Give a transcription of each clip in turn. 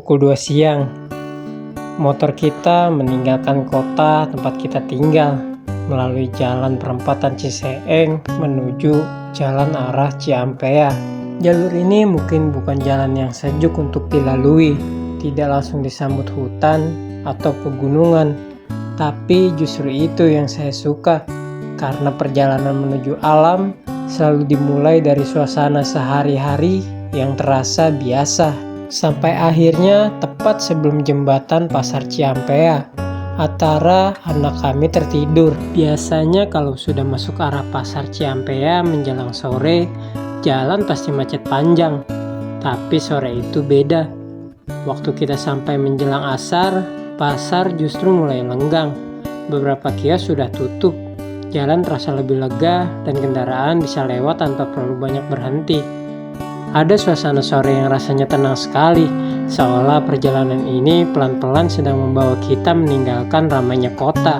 pukul 2 siang. Motor kita meninggalkan kota tempat kita tinggal melalui jalan perempatan Ciseeng menuju jalan arah Ciampea. Jalur ini mungkin bukan jalan yang sejuk untuk dilalui, tidak langsung disambut hutan atau pegunungan, tapi justru itu yang saya suka karena perjalanan menuju alam selalu dimulai dari suasana sehari-hari yang terasa biasa. Sampai akhirnya tepat sebelum jembatan Pasar Ciampea, Atara anak kami tertidur. Biasanya kalau sudah masuk arah Pasar Ciampea menjelang sore, jalan pasti macet panjang. Tapi sore itu beda. Waktu kita sampai menjelang asar, pasar justru mulai lenggang. Beberapa kios sudah tutup. Jalan terasa lebih lega dan kendaraan bisa lewat tanpa perlu banyak berhenti. Ada suasana sore yang rasanya tenang sekali, seolah perjalanan ini pelan-pelan sedang membawa kita meninggalkan ramainya kota,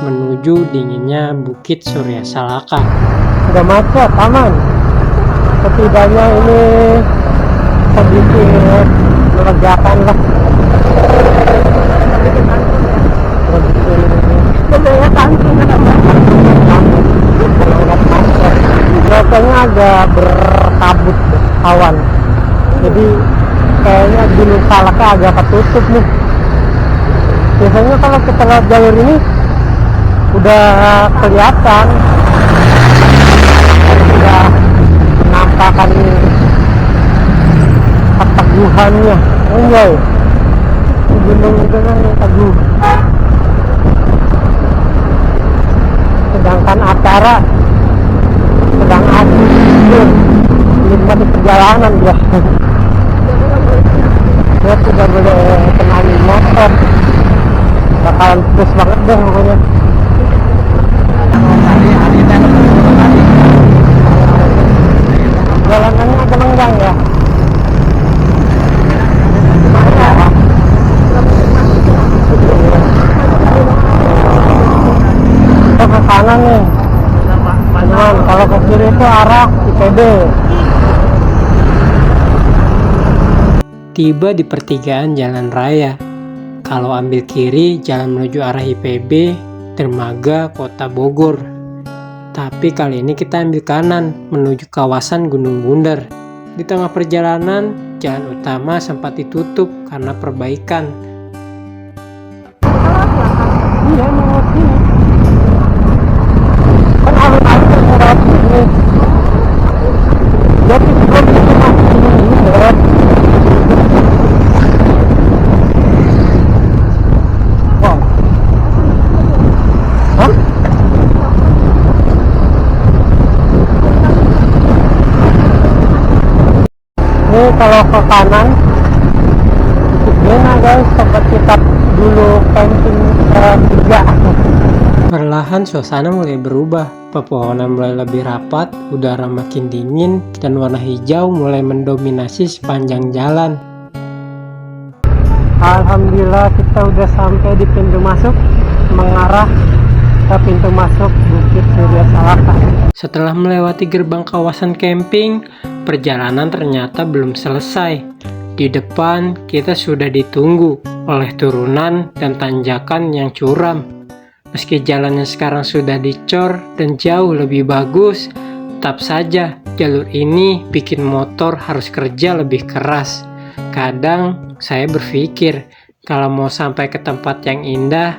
menuju dinginnya Bukit Surya Salaka. Sudah macet, aman. Setidaknya ini sedikit melegakan lah. Biasanya agak berkabut awan, jadi kayaknya Gunung Salaka agak ketutup nih. Biasanya kalau kita lihat jalur ini udah kelihatan, udah menampakkan keteguhannya. Enggak, gunung itu kan teguh. Sedangkan Atara sedang asik menikmati perjalanan dia. Dia sudah boleh kenali motor, bakalan terus banget deh pokoknya. Jalanannya agak lenggang ya. Kita ke kanan nih. Cuman kalau ke kiri itu arah IPB. Tiba di pertigaan jalan raya. Kalau ambil kiri, jalan menuju arah IPB, dermaga Kota Bogor. Tapi kali ini kita ambil kanan, menuju kawasan Gunung Bunder. Di tengah perjalanan, jalan utama sempat ditutup karena perbaikan. Iya, mau sini. Kan alun-alun yang lewat sini. Jadi sebelum itu masih ini lewat. Wow. Hah? Ini kalau ke kanan gimana guys, tempat kita dulu camping tiga. Perlahan suasana mulai berubah, pepohonan mulai lebih rapat, udara makin dingin, dan warna hijau mulai mendominasi sepanjang jalan. Alhamdulillah kita udah sampai di pintu masuk, mengarah ke pintu masuk Bukit Surya Salaka. Setelah melewati gerbang kawasan camping, perjalanan ternyata belum selesai. Di depan kita sudah ditunggu oleh turunan dan tanjakan yang curam. Meski jalannya sekarang sudah dicor dan jauh lebih bagus, tetap saja jalur ini bikin motor harus kerja lebih keras. Kadang saya berpikir kalau mau sampai ke tempat yang indah,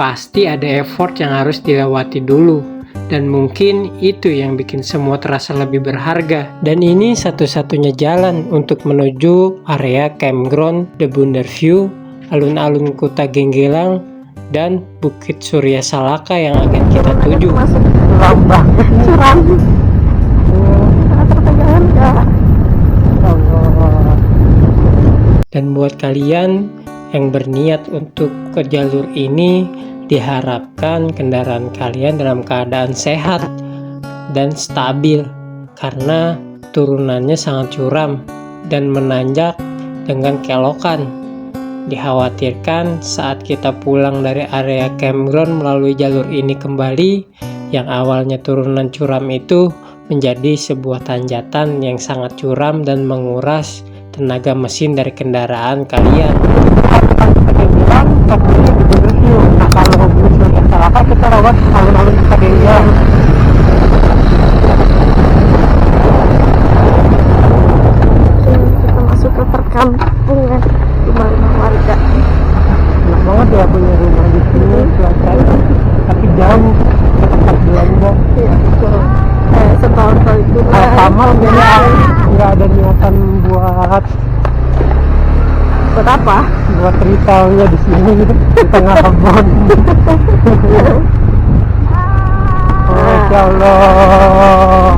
pasti ada effort yang harus dilewati dulu. Dan mungkin itu yang bikin semua terasa lebih berharga. Dan ini satu-satunya jalan untuk menuju area campground The Bunder View, alun-alun Kuta Genggelang, dan Bukit Surya Salaka yang akan kita tuju. Masuk lambang curam. Tertegangan enggak? Dan buat kalian yang berniat untuk ke jalur ini, diharapkan kendaraan kalian dalam keadaan sehat dan stabil karena turunannya sangat curam dan menanjak dengan kelokan. Dikhawatirkan saat kita pulang dari area campground melalui jalur ini kembali, yang awalnya turunan curam itu menjadi sebuah tanjakan yang sangat curam dan menguras tenaga mesin dari kendaraan kalian. Kita bilang pastinya di review. Nah kalau bukit Surya Salaka kita lewat alun-alun Kota Genggelang. Kita masuk ke perkampungan rumah-rumah warga. Enak banget ya punya rumah di sini, cuacanya tapi jauh ke tempat belanja. Iya betul. Setahun kali pulang. Sama nggak ada niatan buat Apa? buat retailnya di sini gitu di tengah kebun. Masya Allah.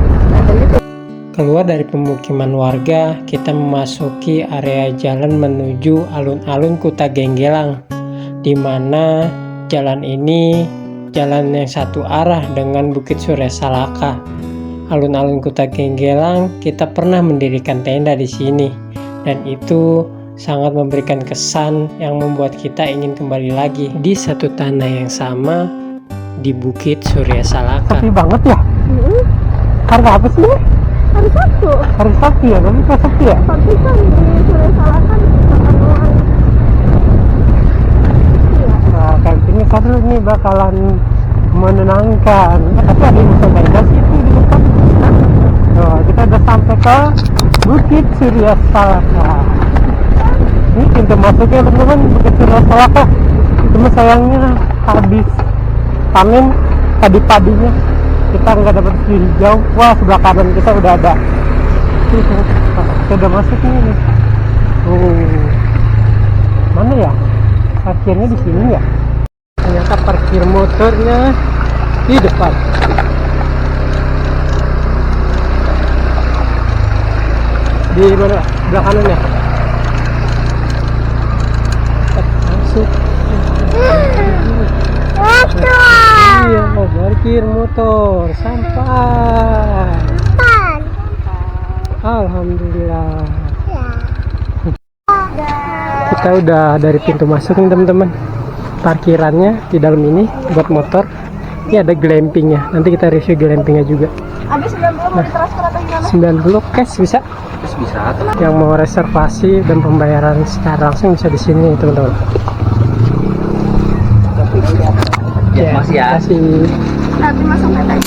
Keluar dari pemukiman warga, kita memasuki area jalan menuju alun-alun Kota Genggelang, di mana jalan ini jalan yang satu arah dengan Bukit Surya Salaka. Alun-alun Kota Genggelang, kita pernah mendirikan tenda di sini, dan itu sangat memberikan kesan yang membuat kita ingin kembali lagi di satu tanah yang sama di Bukit Surya Salaka. Sepi banget ya. Karena apa sih? Hari Sabtu. Hari Sabtu ya, tapi kok sepi ya? Tapi kan di Surya Salaka makan. Nah, campingnya seru nih, bakalan menenangkan. Tapi ada yang bisa tenda sih itu di depan. Nah, kita udah sampai ke Bukit Surya Salaka. Ini pintu masuknya teman-teman, Bukit Surya Salaka. Cuma sayangnya habis panen padi-padinya, kita nggak dapat view hijau. Wah, sebelah kanan kita udah ada. Kita udah masuk nih. Mana ya? Parkirnya di sini ya? Ternyata parkir motornya di depan. Di mana? Sebelah kanan ya? Masuk. Iya, parkir motor sampai. Alhamdulillah. Kita udah dari pintu masuk nih teman-teman. Parkirannya di dalam ini buat motor. Ini ada glampingnya. Nanti kita review glampingnya juga. Habis 90 mau ditransfer atau gimana? 90 cash bisa. Bisa. Yang mau reservasi dan pembayaran secara langsung bisa di sini teman-teman. Ya, makasih ya. Kasih. Nanti masuk tenda.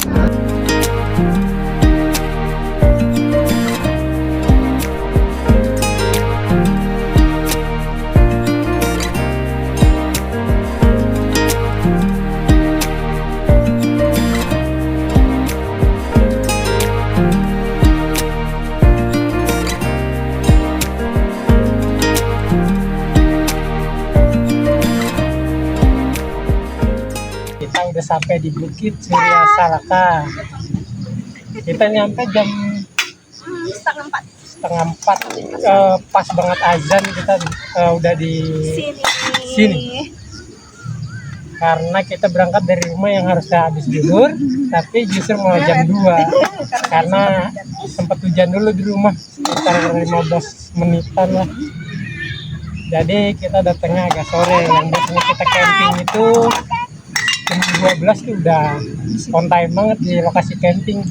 Kita udah sampai di Bukit Surya Salaka. Kita nyampe jam Setengah 4. setengah 4, pas banget azan kita udah di sini. Karena kita berangkat dari rumah yang harusnya habis zuhur, tapi justru malah jam 2 karena sempat hujan dulu di rumah sekitar 15 menitan lah. Jadi kita datangnya agak sore. Yang biasanya kita camping itu jam 12 tuh udah on time banget di lokasi camping.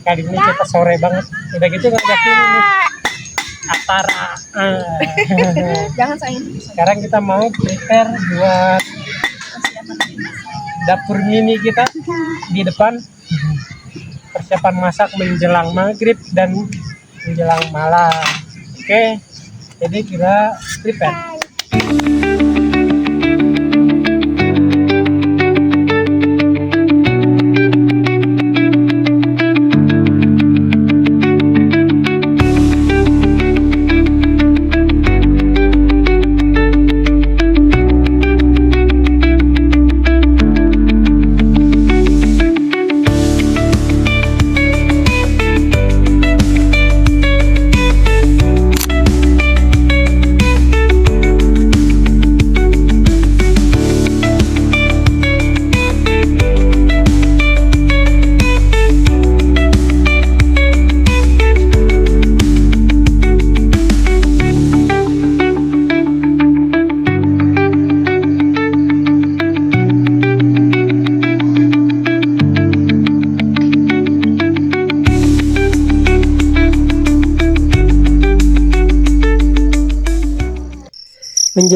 Kali ini kita sore banget. Udah gitu ngajakin nih Atara. Jangan sayang. Sekarang kita mau prepare buat dapur mini kita di depan. Persiapan masak menjelang maghrib dan menjelang malam. Oke, jadi kita prepare.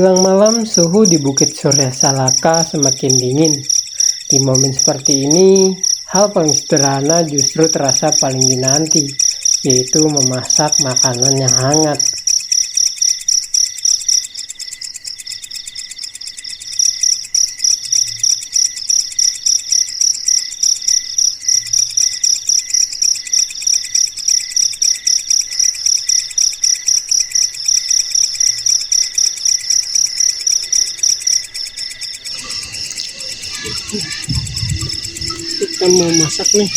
Menjelang malam, suhu di Bukit Surya Salaka semakin dingin. Di momen seperti ini, hal paling sederhana justru terasa paling dinanti, yaitu memasak makanan yang hangat. Kita mau masak nih.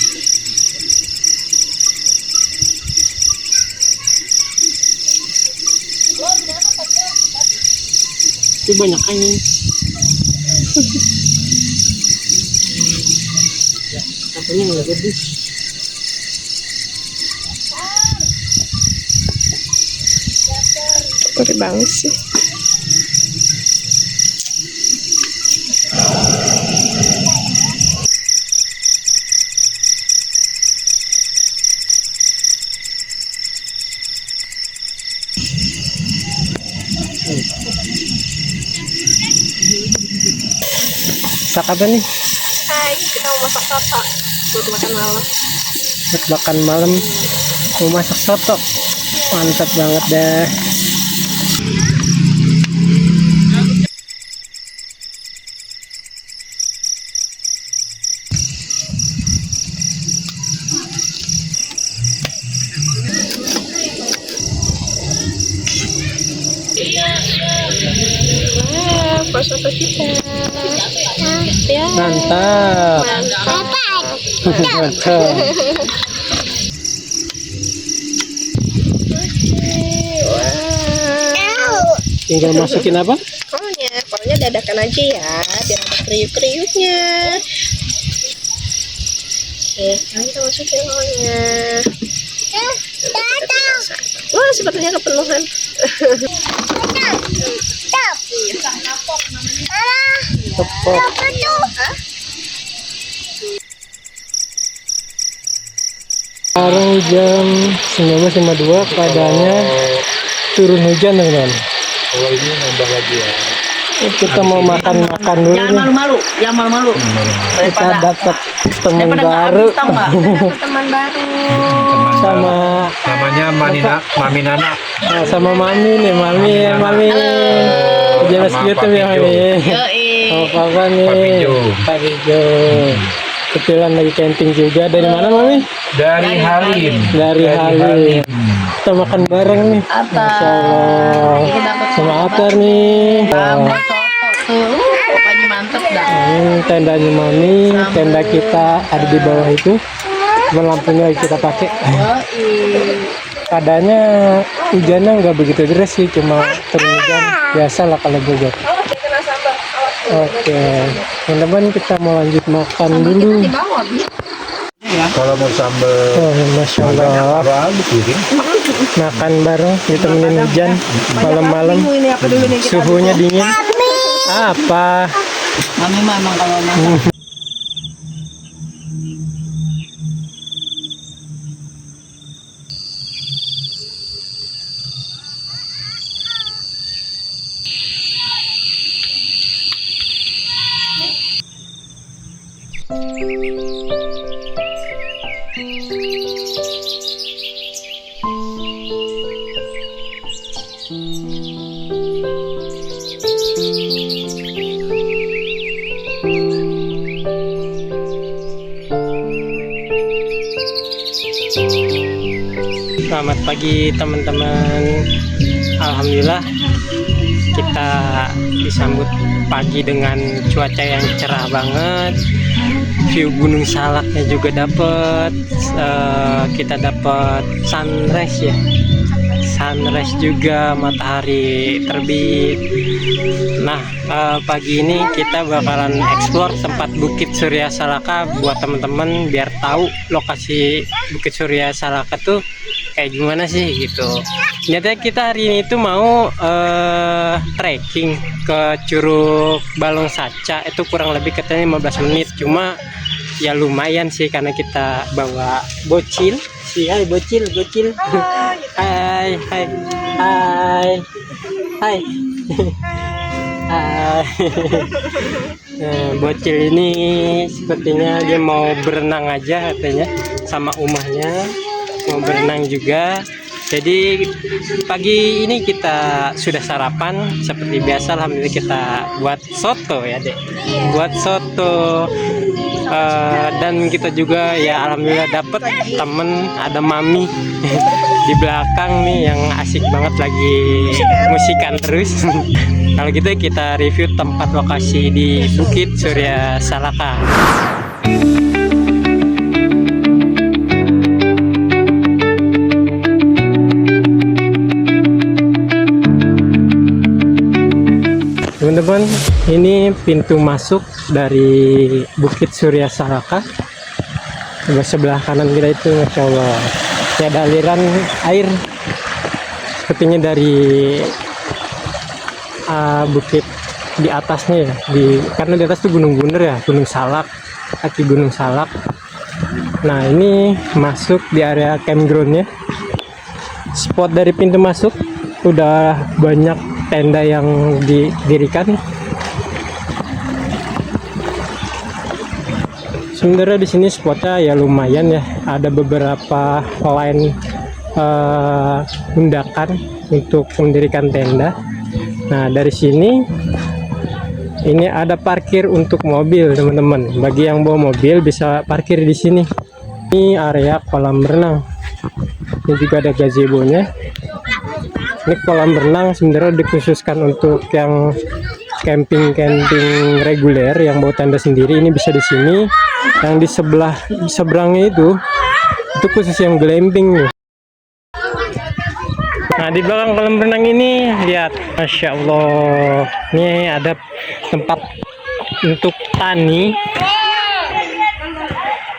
Itu banyak angin. Katanya nggak gede. Gede banget sih. Masak apa nih? Hai, kita mau masak soto buat makan malam. Buat makan malam mau masak soto. Mantap banget deh. Pas soto kita. Ya. Mantap. Mantap. Tinggal masukin apa? Kolnya dadakan aja ya, biar ada kriuk-kriuknya. Oke, sekarang kita masukin kolnya. Wah, sepertinya kepenuhan. Tepok. Sekarang jam 19.52, keadaannya turun hujan teman-teman. Oh ini nambah lagi ya. Kita mau makan-makan dulu Jangan nih. malu-malu, jangan malu-malu. Kita dapat teman baru Teman baru. sama Namanya Mami Nana. sama Mami nih, Mami. Jelas Sama YouTube ya Pak Mami. Yoi. Sama Papa nih. Pak Pijo. Pak Pijo. Kebetulan lagi camping juga. Dari mana Mami? Dari Halim. Dari Halim. Kita makan bareng nih. Masya Allah. Sama Atar nih. Pokoknya mantep dah. Tendanya Mami, tenda kita ada di bawah itu. Cuman lampunya lagi kita pakai. Keadaannya hujannya nggak begitu deras sih, cuma turun hujan. Biasa lah kalau Bogor. Oke, teman-teman kita mau lanjut makan dulu. Kalau mau sambal Oh, Masya Allah. apa dikirim? Makan bareng ditemenin hujan malam-malam. Suhunya dingin. Apa? Mami mah emang kalau masak Selamat pagi teman-teman. Alhamdulillah kita disambut pagi dengan cuaca yang cerah banget. View Gunung Salaknya juga dapet. Kita dapat sunrise ya. Sunrise juga, matahari terbit. Nah, pagi ini kita bakalan explore tempat Bukit Surya Salaka buat teman-teman biar tahu lokasi Bukit Surya Salaka tuh kayak gimana sih gitu. Nyatanya kita hari ini tuh mau trekking ke Curug Balong Saca, itu kurang lebih katanya 15 menit, cuma ya lumayan sih karena kita bawa bocil. Hai bocil. Hai. Hai. Nah, bocil ini sepertinya dia mau berenang aja katanya sama umahnya, mau berenang juga. Jadi pagi ini kita sudah sarapan seperti biasa. Alhamdulillah kita buat soto ya dek, buat soto. Dan kita juga ya alhamdulillah dapet temen, ada mami di belakang nih yang asik banget lagi musikan terus. Kalau gitu kita review tempat lokasi di Bukit Surya Salaka. Teman-teman, ini pintu masuk dari Bukit Surya Salaka. Sebelah kanan kita itu Masya Allah, ya ada aliran air sepertinya dari bukit di atasnya ya, karena di atas itu Gunung Bunder ya, Gunung Salak, kaki Gunung Salak. Nah ini masuk di area campgroundnya. Spot dari pintu masuk udah banyak tenda yang didirikan. Sebenarnya di sini spotnya ya lumayan ya, ada beberapa line undakan untuk mendirikan tenda. Nah dari sini ini ada parkir untuk mobil teman-teman. Bagi yang bawa mobil bisa parkir di sini. Ini area kolam renang. Ini juga ada gazebo-nya. Ini kolam renang sebenarnya dikhususkan untuk yang camping reguler yang bawa tenda sendiri. Ini bisa di sini. Yang di seberangnya itu khusus yang glamping nih. Nah di belakang kolam renang ini lihat, Masya Allah, ini ada tempat untuk tani.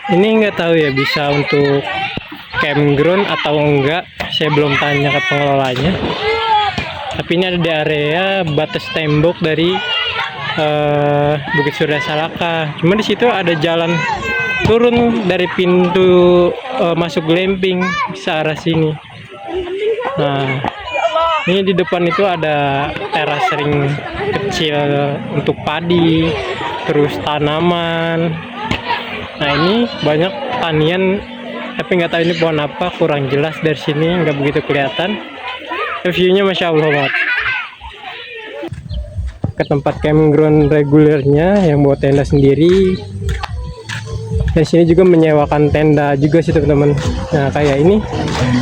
Ini nggak tahu ya bisa untuk campground atau enggak, saya belum tanya ke pengelolanya. Tapi ini ada di area batas tembok dari Bukit Surya Salaka. Cuma di situ ada jalan turun dari pintu masuk glamping, bisa arah sini. Nah ini di depan itu ada teras ring kecil untuk padi, terus tanaman. Nah ini banyak tanian, tapi nggak tahu ini pohon apa, kurang jelas dari sini, nggak begitu kelihatan. View-nya Masya Allah banget. Ke tempat campground regulernya yang bawa tenda sendiri. Dari sini juga menyewakan tenda juga sih teman-teman. Nah kayak ini,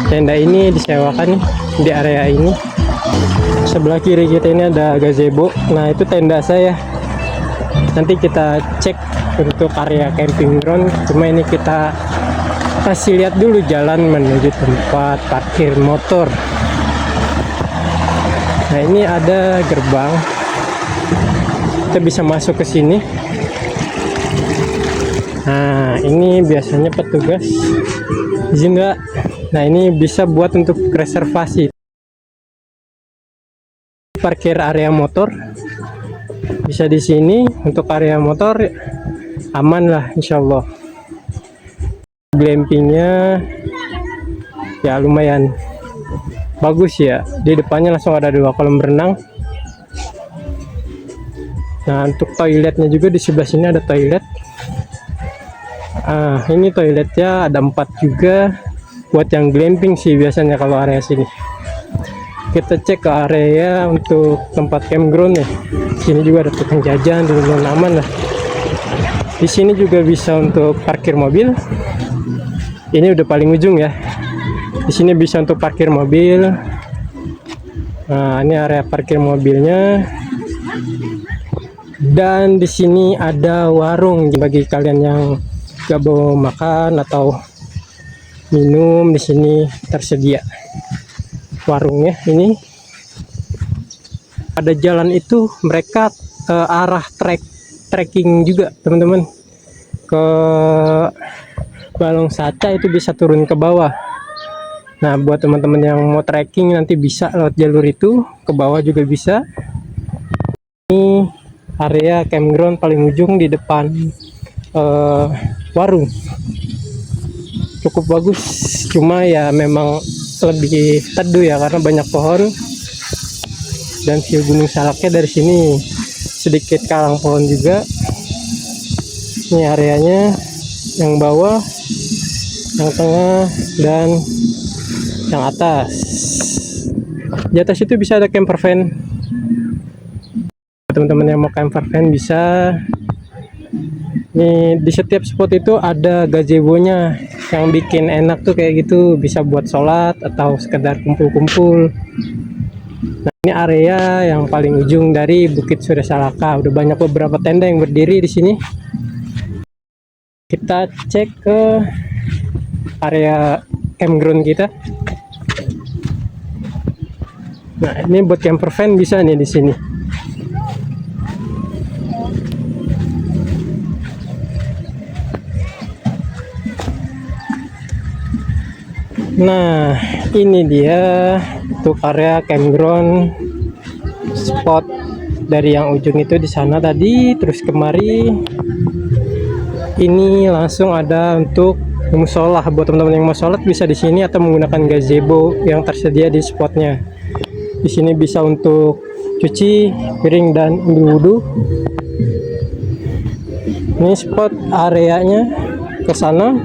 tenda ini disewakan nih di area ini. Sebelah kiri kita ini ada gazebo. Nah itu tenda saya. Nanti kita cek untuk area camping ground. Cuma ini kita kasih lihat dulu jalan menuju tempat parkir motor. Nah ini ada gerbang. Kita bisa masuk ke sini. Nah ini biasanya petugas izin nggak. Nah ini bisa buat untuk reservasi parkir area motor, bisa di sini untuk area motor aman lah Insya Allah. Glampingnya ya lumayan bagus ya, di depannya langsung ada 2 kolam renang. Nah untuk toiletnya juga di sebelah sini ada toilet. Ini toiletnya ada 4 juga, buat yang glamping sih biasanya kalau area sini. Kita cek ke area untuk tempat campground ya. Sini juga ada tukang jajan, lumayan aman lah. Di sini juga bisa untuk parkir mobil. Ini udah paling ujung ya. Di sini bisa untuk parkir mobil. Nah ini area parkir mobilnya. Dan di sini ada warung bagi kalian yang gak bawa makan atau minum, di sini tersedia warungnya. Ini ada jalan itu, mereka ke arah trekking juga teman-teman, ke Balong Saca itu bisa turun ke bawah. Nah buat teman-teman yang mau trekking nanti bisa lewat jalur itu, ke bawah juga bisa. Ini area campground paling ujung di depan warung, cukup bagus. Cuma ya memang lebih teduh ya karena banyak pohon, dan view Gunung Salaknya dari sini sedikit karang pohon juga. Ini areanya, yang bawah, yang tengah, dan yang atas. Di atas itu bisa ada camper van. Teman-teman yang mau camper van bisa. Nih, di setiap spot itu ada gazebo-nya yang bikin enak tuh kayak gitu, bisa buat sholat atau sekedar kumpul-kumpul. Nah, ini area yang paling ujung dari Bukit Surya Salaka. Udah banyak beberapa tenda yang berdiri di sini. Kita cek ke area campground kita. Nah, ini buat camper van bisa nih di sini. Nah, ini dia untuk area campground spot dari yang ujung itu di sana tadi, terus kemari ini langsung ada untuk musola. Buat teman-teman yang mau sholat bisa di sini atau menggunakan gazebo yang tersedia di spotnya. Di sini bisa untuk cuci piring dan ambil wudhu. Ini spot areanya ke sana,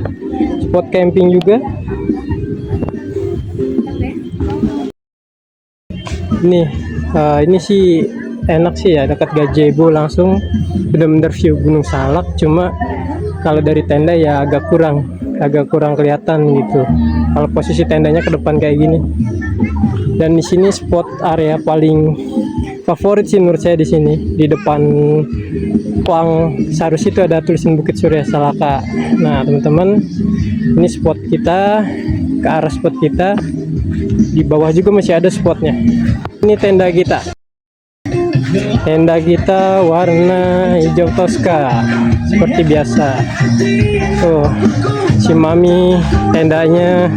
spot camping juga. Ini sih enak sih ya, dekat gazebo langsung bener-bener view Gunung Salak. Cuma kalau dari tenda ya agak kurang kelihatan gitu. Kalau posisi tendanya ke depan kayak gini. Dan di sini spot area paling favorit sih menurut saya di sini. Di depan Puang Sarus itu ada tulisan Bukit Surya Salaka. Nah, teman-teman, ini spot kita, ke arah spot kita. Di bawah juga masih ada spotnya. Ini tenda kita. Tenda kita warna hijau toska seperti biasa. Tuh, si Mami tendanya.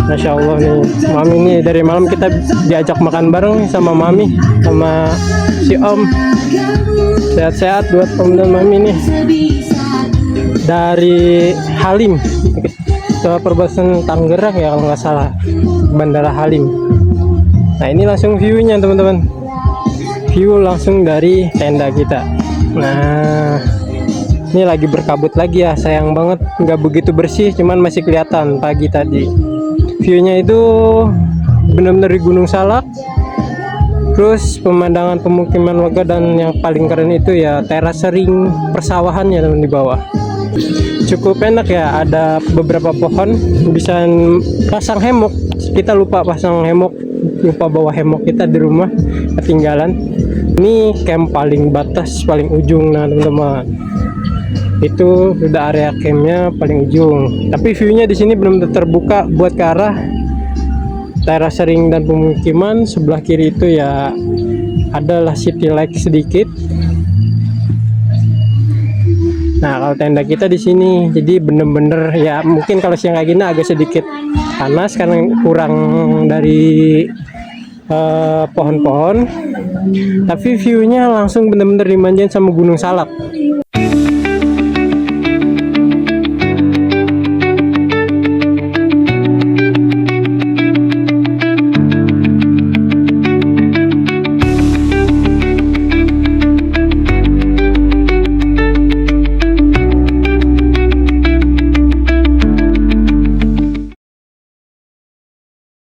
Masya Allah nih, Mami nih dari malam kita diajak makan bareng sama Mami, sama si Om. Sehat-sehat buat Om dan Mami nih. Dari Halim ke perbatasan Tangerang ya kalau nggak salah, Bandara Halim. Nah, ini langsung view-nya teman-teman, view langsung dari tenda kita. Nah, ini lagi berkabut lagi ya, sayang banget nggak begitu bersih, cuman masih kelihatan pagi tadi. View-nya itu benar-benar di Gunung Salak, terus pemandangan pemukiman warga, dan yang paling keren itu ya terasering persawahannya teman di bawah. Cukup enak ya, ada beberapa pohon, bisa pasang hemok. Kita lupa pasang hemok, lupa bawa hemok kita di rumah, ketinggalan. Ini camp paling batas, paling ujung. Nah teman-teman, itu udah area campnya paling ujung, tapi view-nya di sini belum terbuka buat ke arah terasering dan pemukiman. Sebelah kiri itu ya adalah city light sedikit. Nah, kalau tenda kita di sini, jadi bener-bener ya mungkin kalau siang kayak gini agak sedikit panas karena kurang dari pohon-pohon, tapi view-nya langsung bener-bener dimanjain sama Gunung Salak.